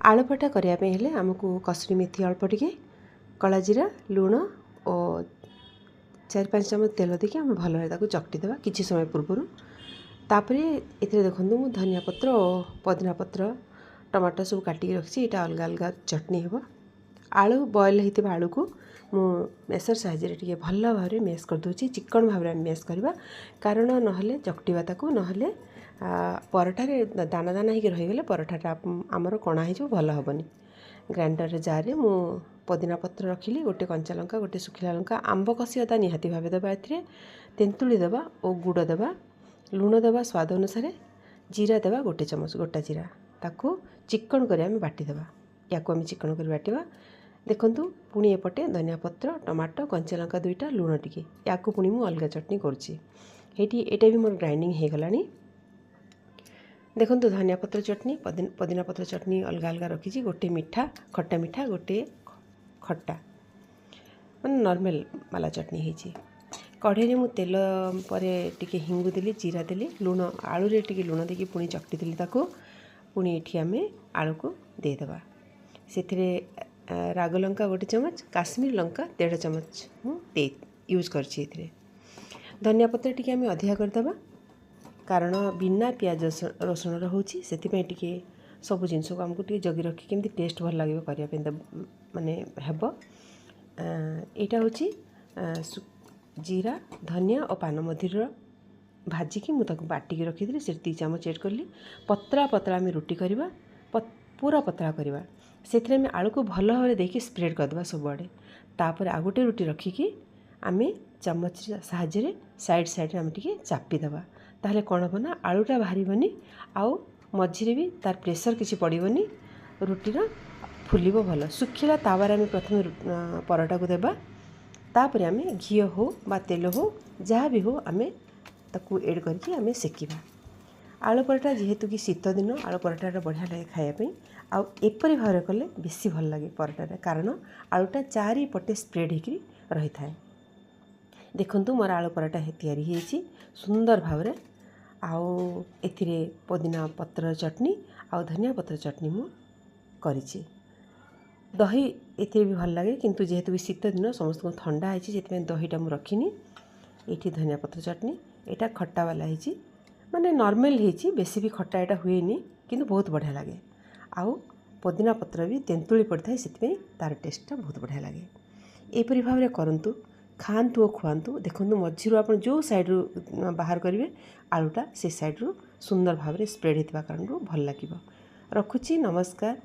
आलू पराठा करने हेले आमको कसुरी मेथी अल्प टिके कला जीरा लुण और 4-5 चमच तेल देके आम भल चकटिदेवा किसी समय पूर्वर तापर ये देखो मु धनिया पत्र और पुदीना पत्र टमाटर सब काटिक रखी यहाँ अलग अलग चटनी हे आलू बॉयल होता आलू को मु मेसर साइज टे भल भाव मेस करदे चिकन भाव में मेस करवा कारण ना चकटिवा ताकू ना पराठार दाना दाना होकर रहीगले पराठाटा आमर कणा हो भल हेनी ग्राइंडर जार मु पुदीना पत्र रखिली गोटे कंचा लंका गोटे सुखिला लंका आंब कषि अदा निहाती भाव देवा ए तेंतुली देवा और गुड़ देवा लुण देवा स्वाद अनुसार जीरा देवा गोटे चमच गोटा जीरा ताकू चिकन कर बाटिदेवा या चिकन कर बाटिवा देखंतु पुणी एपटे धनिया पत्र टमाटो कंचा लंका 2टा लुण टिके या पुणी मु अलग चटनी करुँची एटा भी मोर ग्राइंडिंग हो गलानी देखंतु धनिया पत्र चटनी पुदीना पत्र चटनी अलग अलग रखी गोटे मीठा खट्टा मीठा गोटे खट्टा मैंने नॉर्मल वाला चटनी होती कढ़ई में तेल पर टिके हिंगु देली जीरा देली लुण आलू रे टिके लुण देकी पुणी चकटी देली ताको पुणी एठी आमे आलू को देदेवा से राग लंका गोटे चमच काश्मीर लंका 1.5 चमच मुझे यूज कर धनिया पत्र टिके आमे अधिका करदेवा कारण बिना पियाज रसुण रोचे से सब जिनस को आमको जगी रखी केमती टेस्ट भल लगे करने माने हेब यहाँ हूँ जीरा धनिया और पान मधुर भाजिकी मुझे बाटिकी रखी से 2 चामच ऐड कली पतला पतला आम रुटी करवा पूरा पतला करवा से आलू को भल भाव देखिए स्प्रेड करदे सबुआड़े तापर आ गोटे रुटी रखिकी आम चामच साहाय्य साइड साइड आम टे चापिदेवा ताहले कौन हम ना आलूटा बाहर आउ मझे भी तार प्रेसर किसी पड़ोनी रुटीर फुलिब भल सुखिला तावार आम प्रथम पराठा को देवा तापर आम घी हो बा तेल हो जहाँ भी हो आम ताकू एड करके आम सेकिबा आलू पराठा जेहेतु कि शीत दिन आलू पराठा बढ़िया लगे खायापी आउपरी भाव कले बेसी भल लगे पराठा कारण आलूटा चारिपटे स्प्रेड होकर रही था देखंतु मोर आलू पराठा तैयारी होती सुंदर भाव आउ एथिरे पुदीना पत्र चटनी आउ धनिया पत्र चटनी मु करिछि दही एथिरे भी भल लगे किंतु जेहेतु भी शीत दिन समस्त को ठंडा है से दहीटा मु रखिनी ये धनिया पत्र चटनी यहाँ खट्टा वाला है माने नॉर्मल है बेसी भी खट्टा यहाँ हुएनी किंतु बहुत बढ़िया लगे आउ पुदीना पत्र भी तेंतुली पड़ता है से तार टेस्टा बहुत बढ़िया लगे एपरी भाव में करंतु खातु और खुआतु देखो मझीरू आप जो साइड्रु बाहर करेंगे आलूटा से साइड्रु सुंदर भाव में स्प्रेड होता कारण भल लगे रखुची नमस्कार।